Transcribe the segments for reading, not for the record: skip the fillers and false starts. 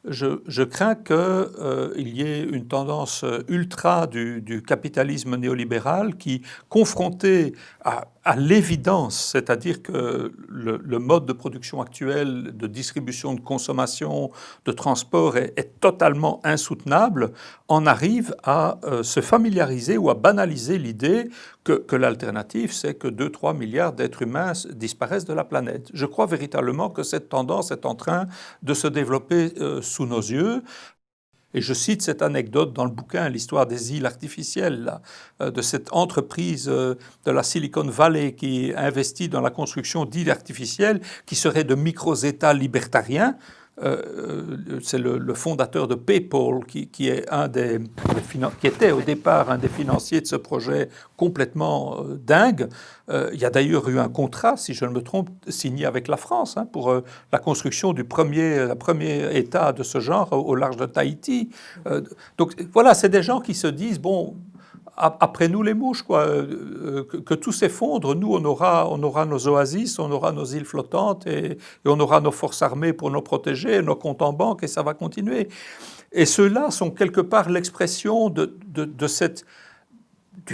je crains qu'il y ait une tendance ultra du capitalisme néolibéral qui, confronté à l'évidence, c'est-à-dire que le mode de production actuel, de distribution, de consommation, de transport est totalement insoutenable, en arrive à se familiariser ou à banaliser l'idée que l'alternative, c'est que 2-3 milliards d'êtres humains disparaissent de la planète. Je crois véritablement que cette tendance est en train de se développer sous nos yeux. Et je cite cette anecdote dans le bouquin, l'histoire des îles artificielles, là, de cette entreprise de la Silicon Valley qui investit dans la construction d'îles artificielles qui seraient de micro-États libertariens. C'est le fondateur de PayPal qui est qui était au départ un des financiers de ce projet complètement dingue. Il y a d'ailleurs eu un contrat, si je ne me trompe, signé avec la France pour la construction du premier État de ce genre au large de Tahiti. Donc voilà, c'est des gens qui se disent bon, après nous les mouches, quoi, que tout s'effondre. Nous, on aura nos oasis, on aura nos îles flottantes et on aura nos forces armées pour nous protéger, nos comptes en banque et ça va continuer. Et ceux-là sont quelque part l'expression du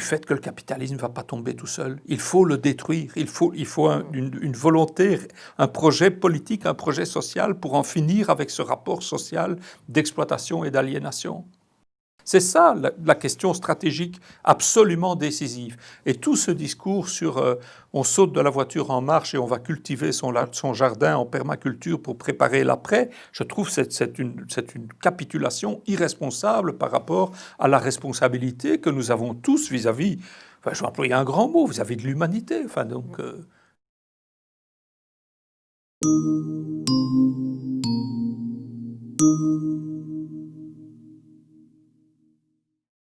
fait que le capitalisme ne va pas tomber tout seul. Il faut le détruire. Il faut une volonté, un projet politique, un projet social pour en finir avec ce rapport social d'exploitation et d'aliénation. C'est ça la question stratégique absolument décisive. Et tout ce discours sur on saute de la voiture en marche et on va cultiver son jardin en permaculture pour préparer l'après, je trouve que c'est une capitulation irresponsable par rapport à la responsabilité que nous avons tous vis-à-vis, enfin, je vais employer un grand mot, vis-à-vis de l'humanité. Enfin, donc,